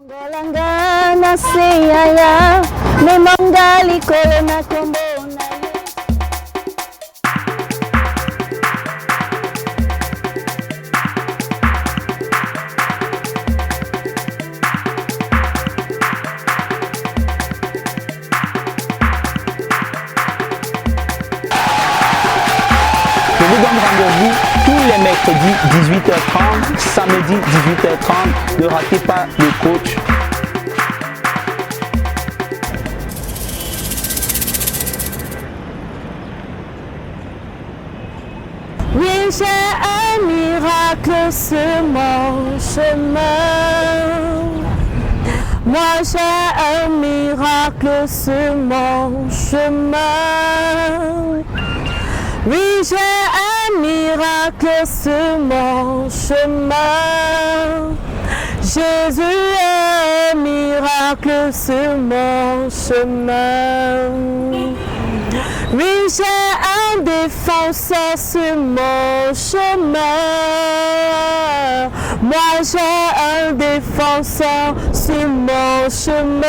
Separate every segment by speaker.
Speaker 1: Je vous donne rendez-vous tous les mercredis 18h30, samedi 18h30. Ne ratez pas le coach.
Speaker 2: Oui, j'ai un miracle sur mon chemin. Moi, j'ai un miracle sur mon chemin. Oui, j'ai un miracle sur mon chemin. Jésus est un miracle sur mon chemin. Oui, j'ai un défenseur sur mon chemin. Moi, j'ai un défenseur sur mon chemin.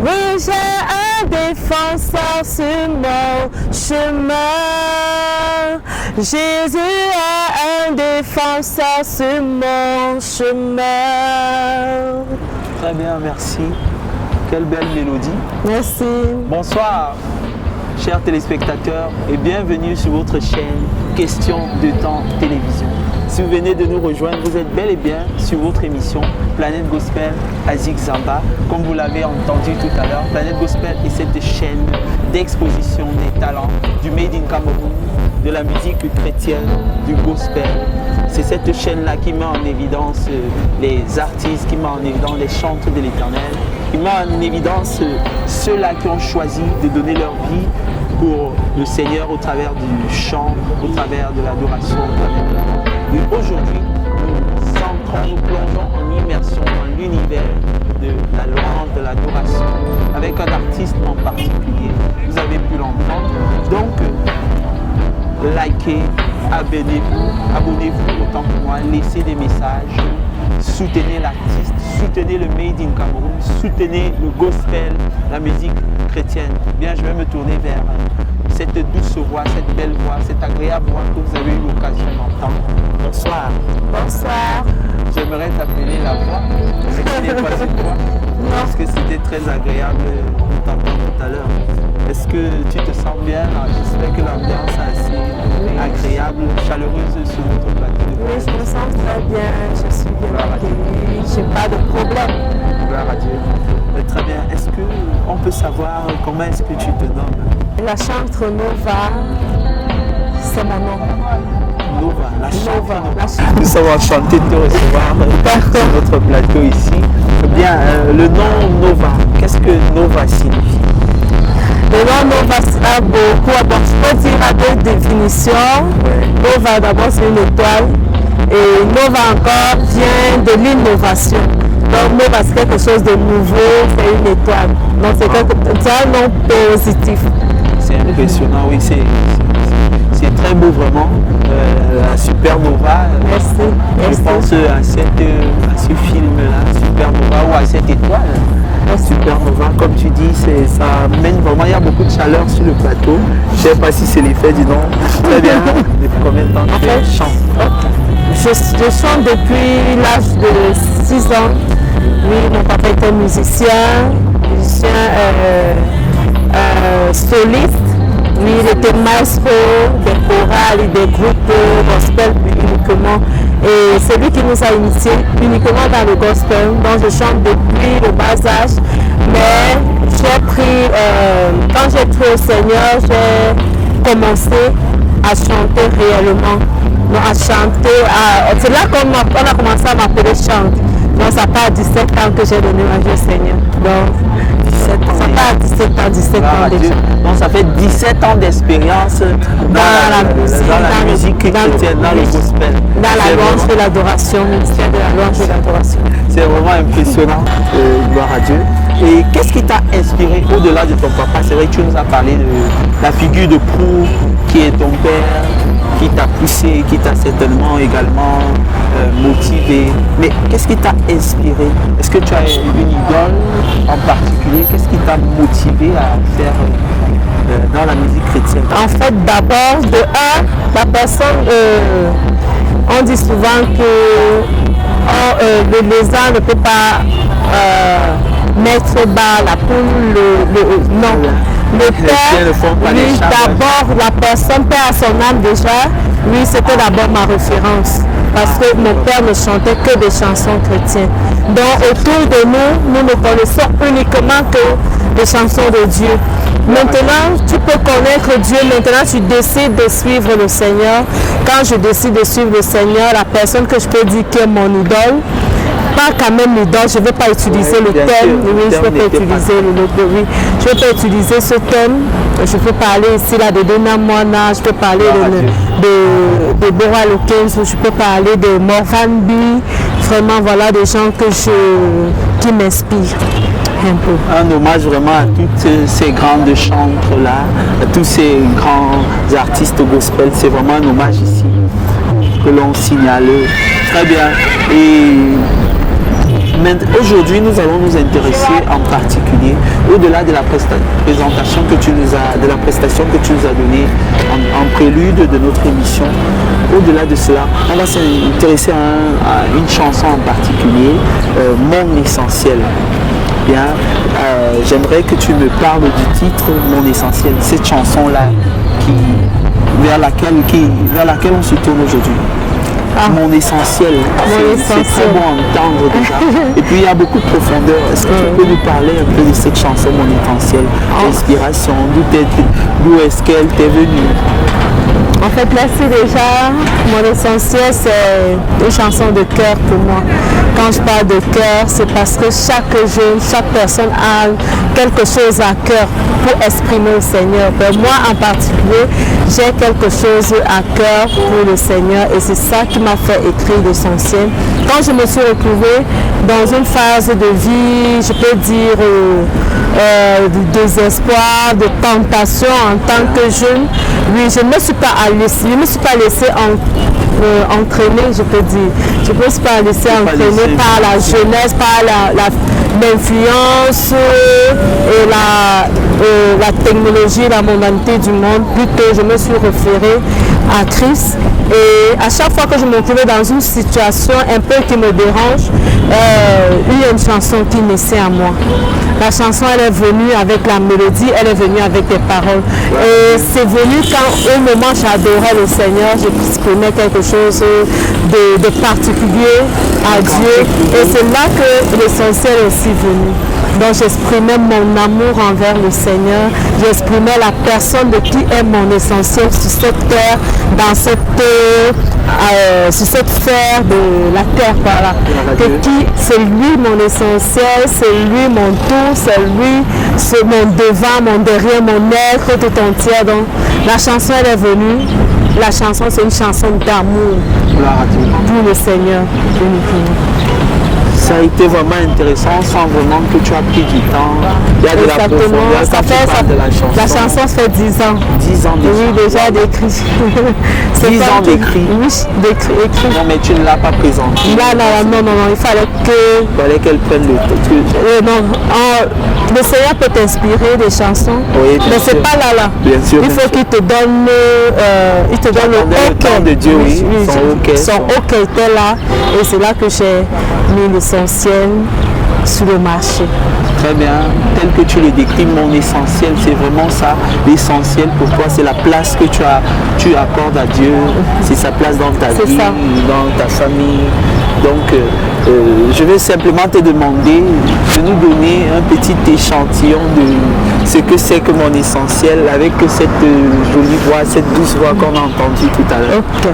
Speaker 2: Oui, j'ai un défenseur sur mon chemin. Jésus est un défenseur sur mon chemin.
Speaker 1: Très bien, merci. Quelle belle mélodie.
Speaker 2: Merci.
Speaker 1: Bonsoir, chers téléspectateurs, et bienvenue sur votre chaîne Question de temps télévision. Si vous venez de nous rejoindre, vous êtes bel et bien sur votre émission Planète Gospel Azik Zamba. Comme vous l'avez entendu tout à l'heure, Planète Gospel est cette chaîne d'exposition des talents du Made in Cameroun, de la musique chrétienne, du gospel. C'est cette chaîne-là qui met en évidence les artistes, qui met en évidence les chanteurs de l'Éternel, qui met en évidence ceux-là qui ont choisi de donner leur vie pour le Seigneur au travers du chant, au travers de l'adoration. Et aujourd'hui, nous plongeons en immersion dans l'univers de la louange, de l'adoration, avec un artiste en particulier. Vous avez pu l'entendre. Donc, likez, abonnez-vous autant que moi, laissez des messages, soutenez l'artiste, soutenez le Made in Cameroun, soutenez le gospel, la musique chrétienne. Bien, je vais me tourner vers cette douce voix, cette belle voix, cette agréable voix que vous avez eu l'occasion d'entendre. Bonsoir.
Speaker 2: Bonsoir.
Speaker 1: J'aimerais t'appeler la voix. C'était pas cette voix. Parce que c'était très agréable de t'entendre tout à l'heure. Est-ce que tu te sens bien? J'espère que l'ambiance est assez agréable, chaleureuse sur notre plateau.
Speaker 2: Oui, je me sens très bien. Je suis bien accueillie. Je n'ai pas de problème.
Speaker 1: Gloire à Dieu. Très bien. Est-ce qu'on peut savoir comment est-ce que tu te nommes?
Speaker 2: La chantre Nova, c'est mon nom.
Speaker 1: Nova, la chantre.
Speaker 2: Nova.
Speaker 1: Nous sommes enchantés de te recevoir sur notre plateau ici. Bien, le nom Nova, qu'est-ce que Nova signifie?
Speaker 2: Le nom Nova sera beaucoup. Bon, je peux dire à deux définitions. Nova, d'abord, c'est une étoile. Et Nova encore vient de l'innovation. Donc Nova, c'est quelque chose de nouveau, c'est une étoile. Donc c'est un nom positif.
Speaker 1: C'est impressionnant, oui, c'est très beau vraiment. La Supernova.
Speaker 2: Merci.
Speaker 1: Je pense à ce film-là, Supernova, ou à cette étoile. Supernova, comme tu dis, ça amène vraiment, il y a beaucoup de chaleur sur le plateau. Je ne sais pas si c'est l'effet du nom. Très bien. Depuis combien de temps tu chantes?
Speaker 2: Je chante depuis l'âge de 6 ans. Oui, mon papa était musicien soliste. Oui, il était maestro des chorales et des groupes gospel uniquement. Et c'est lui qui nous a initiés uniquement dans le gospel. Donc je chante depuis le bas âge. Mais j'ai pris, quand j'ai trouvé au Seigneur, j'ai commencé à chanter réellement. Donc à chanter, c'est là qu'on a commencé à m'appeler chante. Donc ça part à 17 ans que j'ai donné ma vie au Seigneur. Donc ça part à 17 ans déjà.
Speaker 1: Donc ça fait 17 ans d'expérience dans la musique chrétienne, dans le gospel.
Speaker 2: Dans la louange de l'adoration, ministère de la louange de l'adoration.
Speaker 1: C'est vraiment impressionnant, gloire à Dieu. Et qu'est-ce qui t'a inspiré au-delà de ton papa? C'est vrai que tu nous as parlé de la figure de proue qui est ton père, qui t'a poussé, qui t'a certainement également motivé. Mais qu'est-ce qui t'a inspiré? Est-ce que tu as une idole en particulier? Qu'est-ce qui t'a motivé à faire dans la musique chrétienne?
Speaker 2: En fait, d'abord, de un, la personne, on dit souvent que le lézard ne peut pas mettre bas la poule, non. Le père, oui, d'abord, la personne, père à son âme déjà, oui, c'était d'abord ma référence. Parce que mon père ne chantait que des chansons chrétiennes. Donc, autour de nous, nous ne connaissons uniquement que des chansons de Dieu. Maintenant, tu peux connaître Dieu. Maintenant, tu décides de suivre le Seigneur. Quand je décide de suivre le Seigneur, la personne que je peux dire qui est mon idole, pas quand même l'idole, je ne vais pas utiliser le thème, oui, je ne vais pas utiliser oui, je vais pas utiliser ce thème. Je peux parler ici là de Donna Moana, je peux parler de Deborah Lukens, je peux parler de Morvan B. Vraiment, voilà des gens qui m'inspirent.
Speaker 1: Un hommage vraiment à toutes ces grandes chantres-là, à tous ces grands artistes gospel. C'est vraiment un hommage ici que l'on signale. Très bien. Et aujourd'hui, nous allons nous intéresser en particulier, au-delà de la présentation que tu nous as, de la prestation que tu nous as donnée en prélude de notre émission. Au-delà de cela, on va s'intéresser à une chanson en particulier, Mon Essentiel. Bien, j'aimerais que tu me parles du titre Mon Essentiel, cette chanson-là vers laquelle on se tourne aujourd'hui. Mon essentiel, c'est très bon à entendre déjà. Et puis il y a beaucoup de profondeur. Est-ce que tu peux nous parler un peu de cette chanson Mon Essentiel? L'inspiration, d'où est-ce qu'elle t'est venue?
Speaker 2: En fait, là, c'est déjà, Mon Essentiel, c'est une chanson de cœur pour moi. Quand je parle de cœur, c'est parce que chaque jeune, chaque personne a quelque chose à cœur pour exprimer le Seigneur. Mais moi, en particulier, j'ai quelque chose à cœur pour le Seigneur et c'est ça qui m'a fait écrire l'essentiel. Quand je me suis retrouvée dans une phase de vie, je peux dire, de désespoir, de tentation en tant que jeune, oui, je ne me suis pas laissée entraîner, je peux dire. Je ne me suis pas laissée entraîner par la jeunesse, par l'influence et la technologie, la mondanité du monde. Plutôt, je me suis référée à Christ. Et à chaque fois que je me trouvais dans une situation un peu qui me dérange, il y a une chanson qui naissait à moi. La chanson, elle est venue avec la mélodie, elle est venue avec les paroles. Et c'est venu quand au moment j'adorais le Seigneur, j'exprimais quelque chose de particulier à Dieu. Et c'est là que l'essentiel est aussi venu. Donc j'exprimais mon amour envers le Seigneur, j'exprimais la personne de qui est mon essentiel sur cette terre, dans cette sphère de la terre. Voilà. C'est lui mon essentiel, c'est lui mon tout, c'est lui mon devant, mon derrière, mon être tout entier. Donc la chanson elle est venue. La chanson c'est une chanson d'amour pour le Seigneur uniquement.
Speaker 1: Ça a été vraiment intéressant sans vraiment que tu as pris du temps. Il y a de la profondeur.
Speaker 2: La chanson fait 10 ans.
Speaker 1: 10 ans déjà.
Speaker 2: Oui, déjà d'écrit.
Speaker 1: 10 ans d'écrit.
Speaker 2: Oui, d'écrit.
Speaker 1: Non, mais tu ne l'as pas présentée.
Speaker 2: Non, il fallait
Speaker 1: qu'elle prenne le temps.
Speaker 2: Non, le Seigneur peut t'inspirer des chansons,
Speaker 1: oui,
Speaker 2: mais c'est pas là.
Speaker 1: Bien sûr,
Speaker 2: il faut qu'il te donne
Speaker 1: le temps de Dieu, oui.
Speaker 2: Son OK était là, et c'est là que j'ai mis l'essentiel sur le marché.
Speaker 1: Très bien, tel que tu le décris, mon essentiel, c'est vraiment ça. L'essentiel pour toi, c'est la place que tu accordes à Dieu, c'est sa place dans ta vie, dans ta famille. Donc, je vais simplement te demander de nous donner un petit échantillon de ce que c'est que mon essentiel avec cette jolie voix, cette douce voix qu'on a entendue tout à l'heure.
Speaker 2: Ok.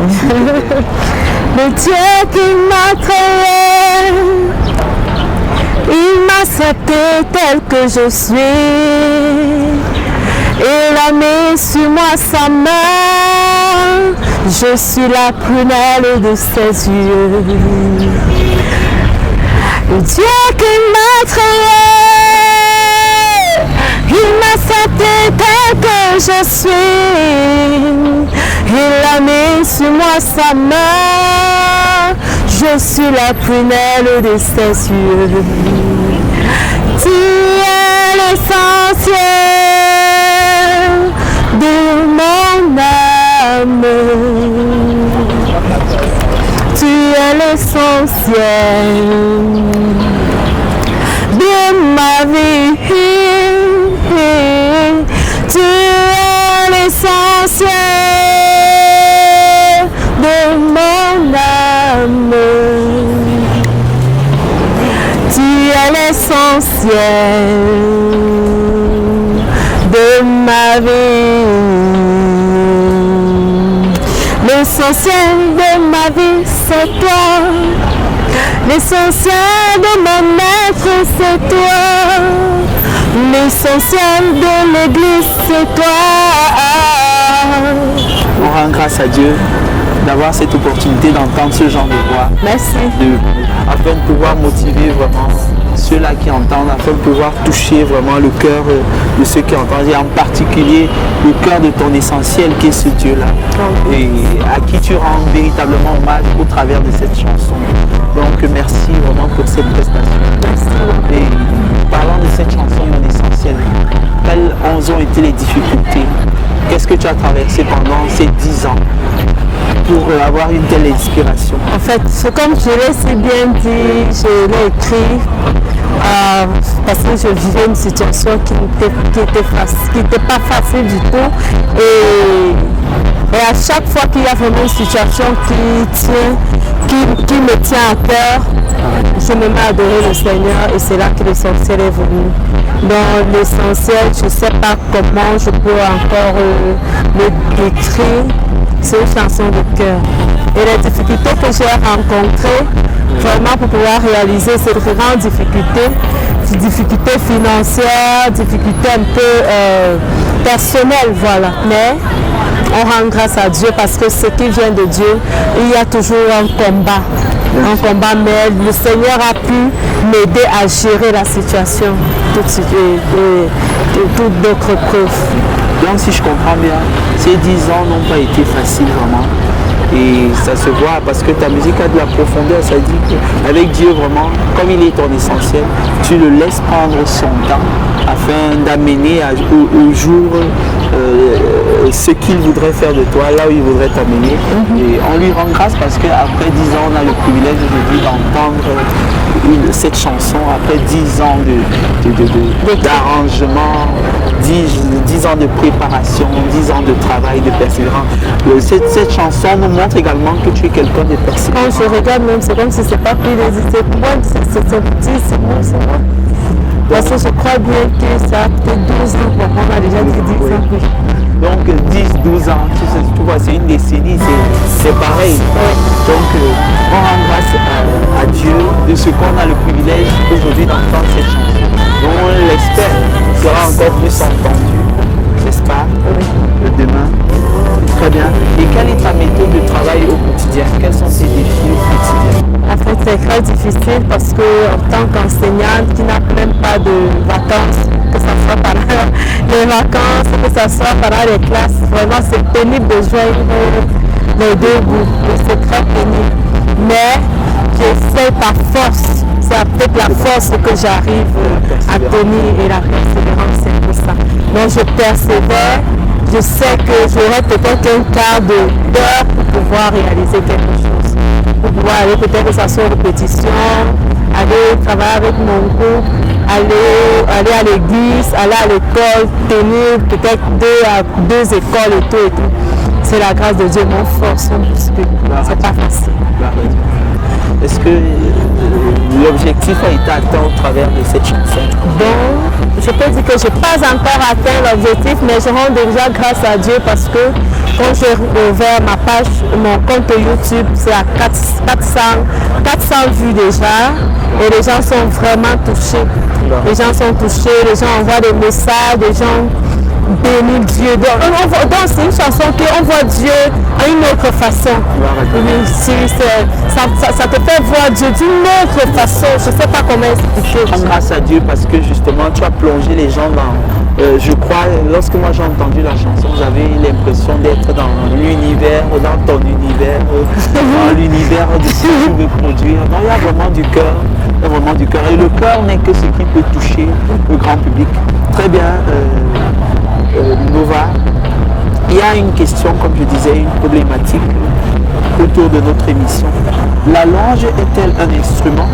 Speaker 2: Le Dieu qui m'a créé, il m'a accepté tel que je suis. Il a mis sur moi sa main, je suis la prunelle de ses yeux. Le Dieu qui m'a créé, il m'a accepté tel que je suis. Il a mis sur moi sa main, je suis la prunelle de ses yeux. Tu es l'essentiel de mon âme. Tu es l'essentiel de ma vie. Tu es l'essentiel de mon âme. Tu es l'essentiel de ma vie. L'essentiel de ma vie, c'est toi. L'essentiel de mon être, c'est toi. L'essentiel de l'église, c'est toi.
Speaker 1: On rend grâce à Dieu d'avoir cette opportunité d'entendre ce genre de voix.
Speaker 2: Merci.
Speaker 1: Afin de pouvoir motiver vraiment ceux-là qui entendent, afin de pouvoir toucher vraiment le cœur de ceux qui entendent, et en particulier le cœur de ton essentiel qui est ce Dieu-là, et à qui tu rends véritablement hommage au travers de cette chanson. Donc merci vraiment pour cette prestation.
Speaker 2: Merci.
Speaker 1: Et parlant de cette chanson, mon essentiel, quelles ont été les difficultés? Qu'est-ce que tu as traversé pendant ces 10 ans pour avoir une telle inspiration?
Speaker 2: En fait, comme je l'ai si bien dit, je l'ai écrit parce que je vivais une situation qui n'était pas facile du tout. Et à chaque fois qu'il y a vraiment une situation qui me tient à cœur, je me mets à adorer le Seigneur, et c'est là que l'essentiel est venu. Dans l'essentiel, je ne sais pas comment je peux encore le décrire. C'est une chanson de cœur. Et les difficultés que j'ai rencontrées, vraiment pour pouvoir réaliser ces grandes difficultés financières, difficultés un peu personnelles, voilà. Mais on rend grâce à Dieu parce que ce qui vient de Dieu, il y a toujours un combat. Mais le Seigneur a pu m'aider à gérer la situation, toutes d'autres preuves.
Speaker 1: Donc si je comprends bien, ces 10 ans n'ont pas été faciles vraiment. Et ça se voit parce que ta musique a de la profondeur, ça dit qu'avec Dieu vraiment, comme il est ton essentiel, tu le laisses prendre son temps afin d'amener au jour ce qu'il voudrait faire de toi, là où il voudrait t'amener. Et on lui rend grâce parce qu'après 10 ans, on a le privilège aujourd'hui d'entendre cette chanson, après 10 ans d'arrangement, 10 ans de préparation, 10 ans de travail, de persévérance. Cette chanson nous montre également que tu es quelqu'un de persévérant.
Speaker 2: Quand je regarde même, c'est comme si c'est pas plus d'hésiter. Pour moi, c'est petit, c'est bon, c'est bon. Parce que je crois bien que ça a peut-être 12 ans, on a déjà dit 10 ans.
Speaker 1: Donc 10-12 ans, tu vois, c'est une décennie, c'est pareil. Donc on rend grâce à Dieu de ce qu'on a le privilège aujourd'hui d'entendre cette chanson. Donc on l'espère sera encore plus entendu, n'est-ce pas, demain. Très bien. Et quelle est ta méthode de travail au quotidien? Quels sont tes défis au quotidien?
Speaker 2: En fait, c'est très difficile parce que en tant qu'enseignante qui n'a même pas de vacances, que ce soit pendant les vacances, que ce soit pendant les classes, vraiment c'est pénible de joindre les deux bouts. C'est très pénible. Mais j'essaie par force. C'est peut-être la force que j'arrive à tenir, et la persévérance, c'est pour ça. Donc je persévère. Je sais que j'aurai peut-être un quart d'heure pour pouvoir réaliser quelque chose. Pour pouvoir aller peut-être que ça soit une répétition, aller travailler avec mon groupe, aller à l'église, aller à l'école, tenir peut-être deux écoles et tout. C'est la grâce de Dieu, mon force, c'est pas facile.
Speaker 1: Est-ce que l'objectif a été atteint au travers de cette chanson?
Speaker 2: Bon, je peux dire que je n'ai pas encore atteint l'objectif, mais je rends déjà grâce à Dieu parce que quand j'ai ouvert ma page, mon compte YouTube, c'est à 400 vues déjà, et les gens sont vraiment touchés. Les gens sont touchés, les gens envoient des messages, les gens bénissent Dieu. Donc c'est une chanson qu'on voit Dieu à une autre façon. Ça te fait voir Dieu d'une autre façon. Je ne sais pas comment expliquer.
Speaker 1: Grâce à Dieu parce que justement tu as plongé les gens Je crois, lorsque moi j'ai entendu la chanson, j'avais l'impression d'être dans l'univers, dans ton univers, dans l'univers de ce que tu veux produire. Donc il y a vraiment du cœur, il y a vraiment du cœur. Et le cœur n'est que ce qui peut toucher le grand public. Très bien, Nova. Il y a une question, comme je disais, une problématique autour de notre émission. La louange est-elle un instrument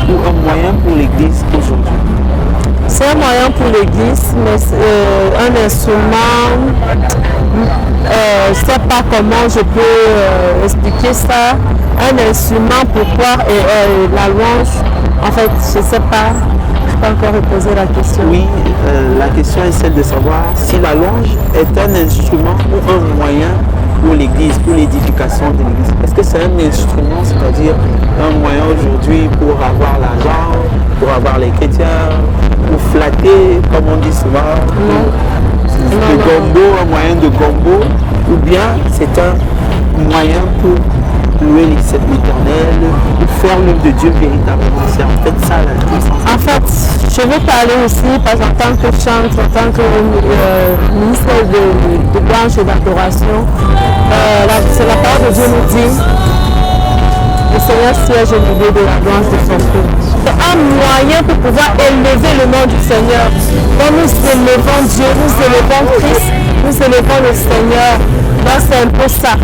Speaker 1: ou un moyen pour l'Église aujourd'hui?
Speaker 2: C'est un moyen pour l'Église, mais un instrument, je ne sais pas comment je peux expliquer ça. Un instrument, pourquoi la louange, en fait, je ne sais pas. Je peux encore reposer la question.
Speaker 1: Oui, la question est celle de savoir si la louange est un instrument ou un moyen pour l'Église, pour l'édification de l'Église. Est-ce que c'est un instrument, c'est-à-dire un moyen aujourd'hui pour avoir l'argent, pour avoir les chrétiens, pour flatter, comme on dit souvent, de gombo, un moyen de gombo, ou bien c'est un moyen pour louer l'Éternel, pour faire l'œuvre de Dieu véritablement. C'est en fait ça la puissance.
Speaker 2: En fait, je veux parler aussi, parce qu'en tant que chante, en tant que ministre de louange et d'adoration, c'est la parole de Dieu nous dit, le Seigneur siège au milieu de la louange de son peuple. C'est un moyen pour pouvoir élever le nom du Seigneur. Donc nous élevons Dieu, nous élevons Christ, nous élevons le Seigneur. Donc c'est un peu ça.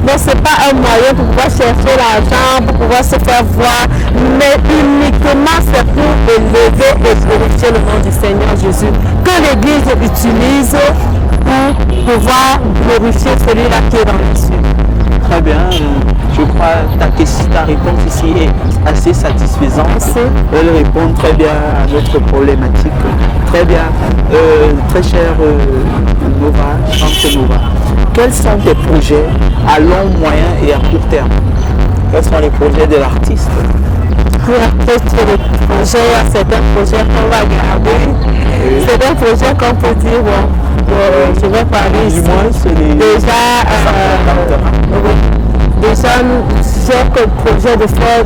Speaker 2: Donc ce n'est pas un moyen pour pouvoir chercher l'argent, pour pouvoir se faire voir, mais uniquement c'est pour élever et glorifier le nom du Seigneur Jésus que l'Église utilise pour pouvoir glorifier celui-là qui est dans les cieux.
Speaker 1: Très bien, je crois que ta réponse ici est assez satisfaisante.
Speaker 2: Merci.
Speaker 1: Elle répond très bien à notre problématique. Très bien, très cher Nova, chante Nova. Quels sont tes projets à long, moyen et à court terme? Quels sont les projets de l'artiste?
Speaker 2: Pour les projets, il y a certains projets qu'on va garder. Certains projets qu'on peut dire, je vais parler ici.
Speaker 1: Du moins, c'est les...
Speaker 2: Déjà, j'ai le projet de faire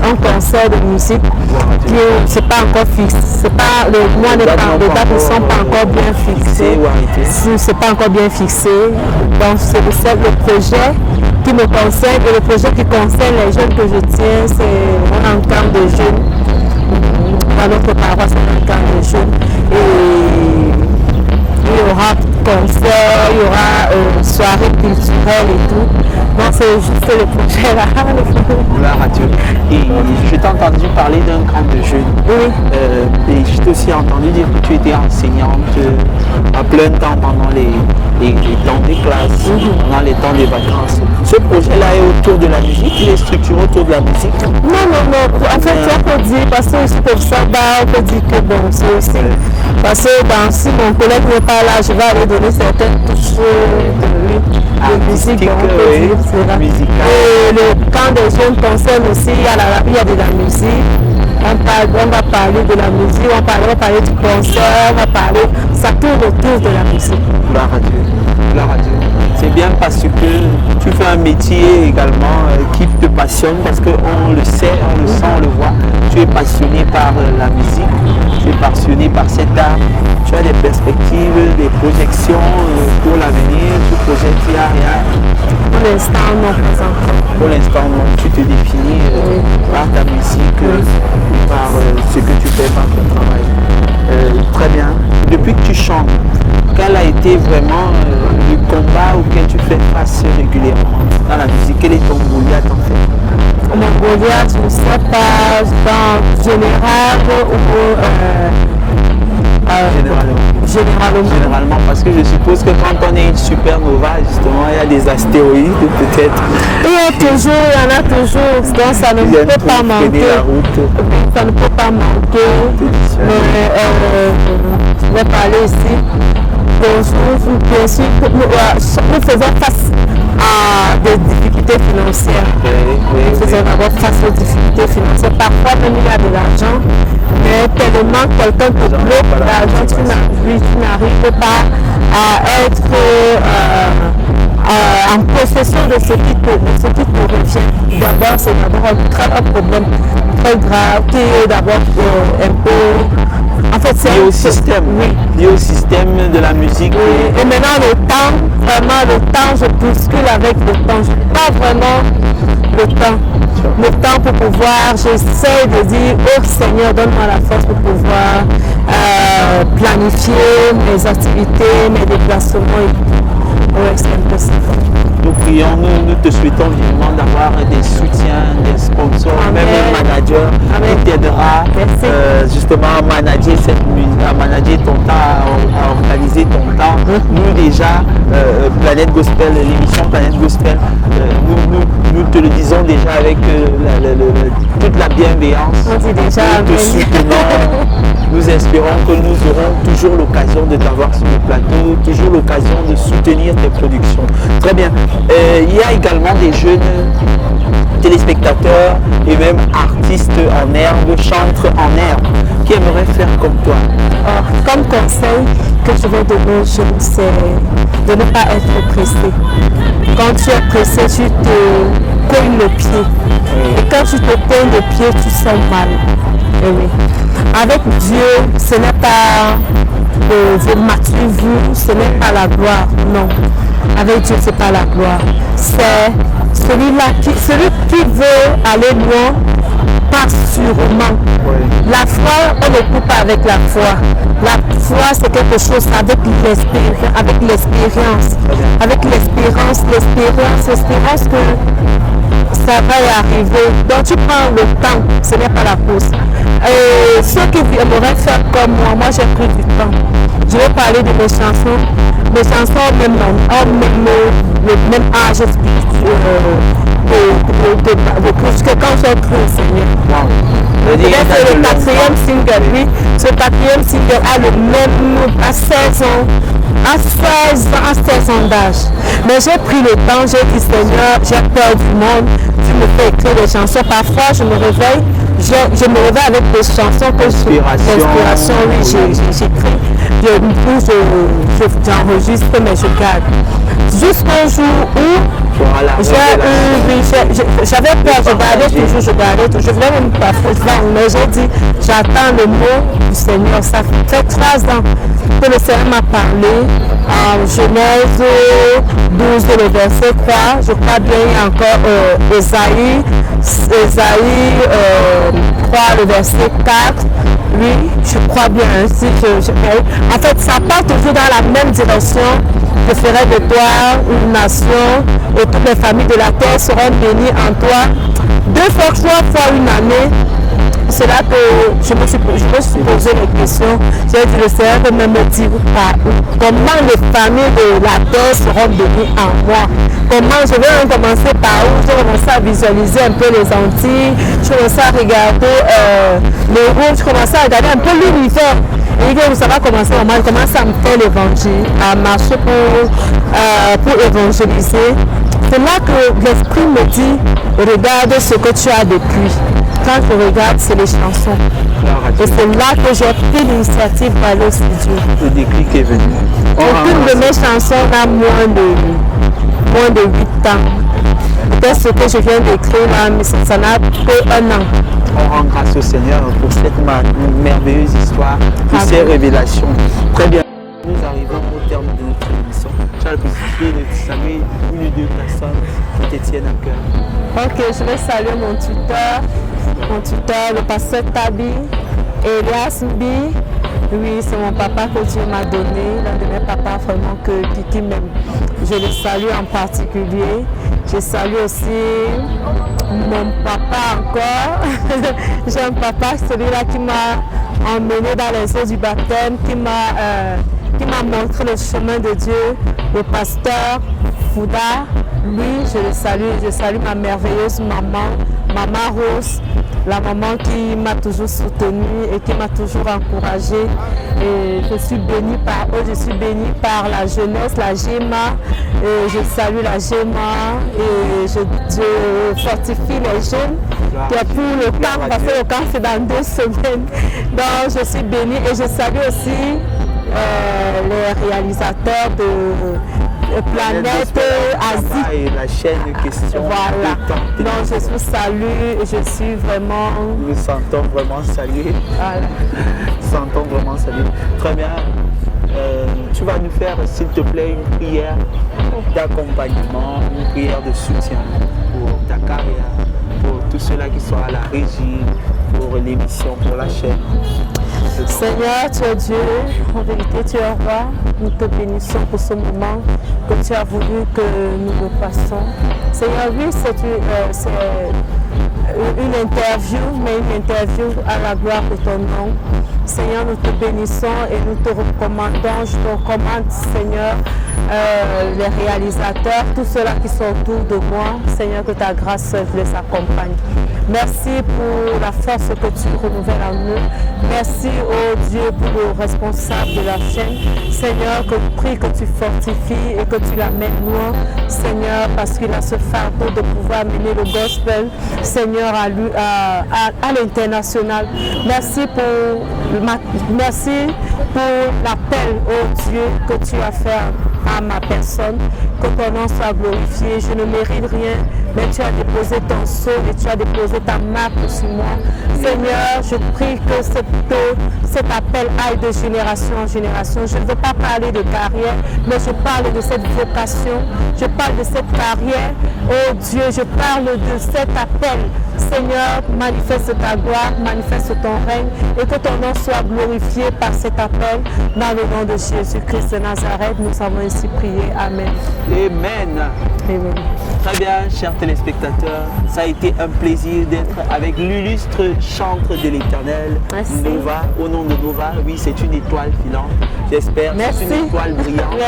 Speaker 2: un concert de musique qui c'est pas encore fixé. C'est pas, les dates ne sont pas encore bien fixées. C'est pas encore bien fixé. Donc c'est le projet qui me concerne et le projet qui concerne les jeunes que je tiens, c'est un camp de jeunes. Dans notre paroisse, c'est un camp de jeunes. Et il y aura concert, il y aura soirée culturelle et tout. Donc c'est juste le projet là.
Speaker 1: La radio. Et je t'ai entendu parler d'un camp de jeunes.
Speaker 2: Oui.
Speaker 1: Et je t'ai aussi entendu dire que tu étais enseignante à plein temps pendant les temps des classes, pendant les temps des vacances. Ce projet-là est autour de la musique, il est structuré autour de la musique.
Speaker 2: Non. En fait, on peut dire, parce que aussi comme ça, on peut dire que bon, c'est aussi. Parce que si mon collègue n'est pas là, je vais aller donner certaines touches de musique. Et le camp des jeunes concerne aussi, il y a de la musique. On va parler de la musique, on va parler du concert, on va parler, ça tourne autour de la musique.
Speaker 1: La radio. C'est bien parce que tu fais un métier également qui te passionne, parce qu'on le sait, on le sent, on le voit. Tu es passionné par la musique, tu es passionné par cet art. Tu as des perspectives, des projections pour l'avenir, tu projettes, il n'y a rien.
Speaker 2: Pour l'instant, non, pas encore.
Speaker 1: Pour l'instant, non. Tu te définis par ta musique, par ce que tu fais, par ton travail. Très bien. Depuis que tu chantes, quel a été vraiment le combat auquel tu fais face régulièrement dans la musique? Quel est ton Goliath en fait?
Speaker 2: Mon Goliath, je ne sais pas, en général
Speaker 1: Généralement, parce que je suppose que quand on est une supernova, justement, il y a des astéroïdes peut-être.
Speaker 2: Il y en a toujours, donc ça ne peut pas manquer. Ça ne peut pas manquer. Mais je vais parler ici. Bien sûr, nous faisons face à des difficultés financières. Nous faisons d'abord face aux difficultés financières. Parfois même il y a de l'argent, mais tellement quelqu'un te bloque l'argent, tu n'arrives pas à être en possession de ce qui te revient. D'abord, c'est d'abord un problème très grave qui est d'abord un peu... En fait, c'est
Speaker 1: lié au système,
Speaker 2: oui.
Speaker 1: lié au système de la musique.
Speaker 2: Et maintenant, le temps, vraiment, le temps, je bouscule avec le temps. Je n'ai pas vraiment le temps. Le temps pour pouvoir, j'essaie de dire, oh Seigneur, donne-moi la force pour pouvoir planifier mes activités, mes déplacements. Oui, c'est un peu ça.
Speaker 1: Nous prions, nous te souhaitons vivement d'avoir des soutiens, des sponsors,
Speaker 2: Amen.
Speaker 1: même un manager qui t'aidera justement à manager cette musique, à manager ton temps, à organiser ton temps. Nous déjà, Planète Gospel, l'émission Planète Gospel, nous te le disons déjà avec toute la bienveillance.
Speaker 2: On dit déjà,
Speaker 1: nous te soutenons. Nous espérons que nous aurons toujours l'occasion de t'avoir sur le plateau, toujours l'occasion de soutenir tes productions. Très bien. Il y a également des jeunes téléspectateurs et même artistes en herbe, chantres en herbe, qui aimeraient faire comme toi.
Speaker 2: Comme conseil que je vais donner aux jeunes, c'est de ne pas être pressé. Quand tu es pressé, tu te cognes le pied. Et quand tu te cognes le pied, tu sens mal. Et oui. Avec Dieu, ce n'est pas vous maturez-vous, ce n'est pas la gloire, non. Avec Dieu, ce n'est pas la gloire. C'est celui qui veut aller loin, passe sûrement. La foi, on ne coupe pas avec la foi. La foi, c'est quelque chose avec l'espérance. Avec l'espérance que ça va y arriver. Donc tu prends le temps, ce n'est pas la course. Ceux qui aimeraient faire comme moi j'ai pris du temps. Je vais parler de mes chansons. Mes chansons même le même âge que quand j'ai pris au Seigneur. C'est le quatrième single, oui. Ce quatrième single a le même à 16 ans. À 16 ans d'âge. Mais j'ai pris le temps, j'ai dit Seigneur, j'ai peur du monde, tu me fais écrire des chansons. Parfois je me réveille, avec des chansons que l'inspiration, oui, j'écris. J'enregistre mais je garde. Jusqu'au jour où j'avais peur, je gardais toujours. Je voulais même pas faire, mais j'ai dit, j'attends le mot du Seigneur. Ça fait 3 ans que le Seigneur m'a parlé. En Genèse 12, le verset 3, je crois bien, il y a encore Ésaïe 3, le verset 4. Oui, je crois bien ainsi. En fait, ça part toujours dans la même direction. Je ferai de toi une nation et toutes les familles de la terre seront bénies en toi. 2 fois, 3 fois une année. C'est là que je me suis posé les questions. J'ai dit le Seigneur peut même me dire comment les familles de la terre seront bénies en moi. Comment je vais commencer par où? Je commence à visualiser un peu les Antilles. Je commence à regarder les routes. Je commence à regarder un peu l'univers. Et que ça va commencer, je commence à me faire l'évangile, à marcher pour évangéliser. C'est là que l'Esprit me dit, regarde ce que tu as depuis. Quand je regarde, c'est les chansons. Et c'est là que j'ai pris l'initiative d'aller au studio.
Speaker 1: Le déclic est venu.
Speaker 2: Aucune de mes chansons n'a moins de 8 ans. Peut-être ce que je viens d'écrire là, mais ça n'a que 1 an.
Speaker 1: On rend grâce au Seigneur pour cette merveilleuse histoire, pour ces révélations. Très bien. Nous arrivons au terme de notre émission. J'ai la possibilité de saluer une ou 2 personnes qui te tiennent à cœur.
Speaker 2: Ok, je vais saluer mon tuteur, le pasteur Tabi, Elias Mbi. Oui, c'est mon papa que Dieu m'a donné, l'un de mes papas vraiment qui m'aime. Je le salue en particulier. Je salue aussi mon papa encore. J'ai un papa, celui-là qui m'a emmené dans les eaux du baptême, qui m'a montré le chemin de Dieu, le pasteur Fouda. Lui, je salue ma merveilleuse maman, Maman Rose, la maman qui m'a toujours soutenue et qui m'a toujours encouragée. Et je suis bénie par eux, je suis bénie par la jeunesse, la GEMA. Et je salue la GEMA et je fortifie les jeunes qui ont pour le camp, parce que le camp c'est dans 2 semaines. Donc je suis bénie et je salue aussi les réalisateurs Planète Asie.
Speaker 1: Et la chaîne Question
Speaker 2: Voilà.
Speaker 1: de temps.
Speaker 2: Donc je vous salue et je suis vraiment...
Speaker 1: Nous nous sentons vraiment salués.
Speaker 2: Voilà.
Speaker 1: Nous nous sentons vraiment salués. Très bien. Tu vas nous faire, s'il te plaît, une prière d'accompagnement, une prière de soutien pour ta carrière, pour tous ceux-là qui sont à la régie, pour l'émission, pour la chaîne.
Speaker 2: Seigneur, tu es Dieu, en vérité tu es roi. Nous te bénissons pour ce moment que tu as voulu que nous le passions. Seigneur, oui, c'est une interview, mais une interview à la gloire de ton nom. Seigneur, nous te bénissons et nous te recommandons. Je te recommande, Seigneur, les réalisateurs, tous ceux-là qui sont autour de moi. Seigneur, que ta grâce les accompagne. Merci pour la force que tu renouvelles en nous. Merci, oh Dieu, pour le responsable de la chaîne. Seigneur, que je prie que tu fortifies et que tu l'amènes loin. Seigneur, parce qu'il a ce fardeau de pouvoir mener le gospel, Seigneur, à l'international. Merci pour l'appel, oh Dieu, que tu as fait à ma personne. Que ton nom soit glorifié. Je ne mérite rien, mais tu as déposé ton sceau et tu as déposé ta marque sur moi. Seigneur, je prie que cet appel aille de génération en génération. Je ne veux pas parler de carrière, mais je parle de cette vocation. Je parle de cette carrière. Oh Dieu, je parle de cet appel. Seigneur, manifeste ta gloire, manifeste ton règne et que ton nom soit glorifié par cet appel. Dans le nom de Jésus-Christ de Nazareth, nous avons ainsi prié. Amen.
Speaker 1: Amen.
Speaker 2: Amen.
Speaker 1: Très bien, chers téléspectateurs, ça a été un plaisir d'être avec l'illustre chantre de l'Éternel, Nova, au nom de Nova. Oui, c'est une étoile filante. J'espère que c'est une étoile brillante.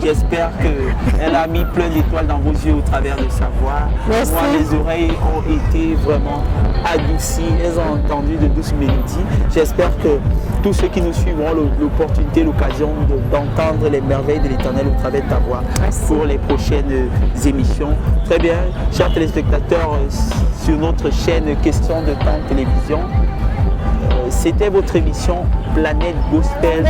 Speaker 1: J'espère qu'elle a mis plein d'étoiles dans vos yeux au travers de sa voix.
Speaker 2: Merci.
Speaker 1: Moi, mes oreilles ont été vraiment adoucies. Elles ont entendu de douces mélodies. J'espère que tous ceux qui nous suivront l'opportunité, l'occasion d'entendre les merveilles de l'Éternel au travers de ta voix.
Speaker 2: Merci.
Speaker 1: Pour les prochaines émissions. Très bien, chers téléspectateurs, sur notre chaîne Question de temps télévision, c'était votre émission Planète Gospel.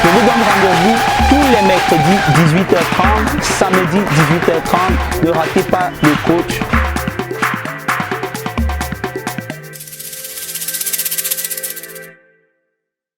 Speaker 1: Je vous donne rendez-vous tous les mercredis 18h30, samedi 18h30. Ne ratez pas le coach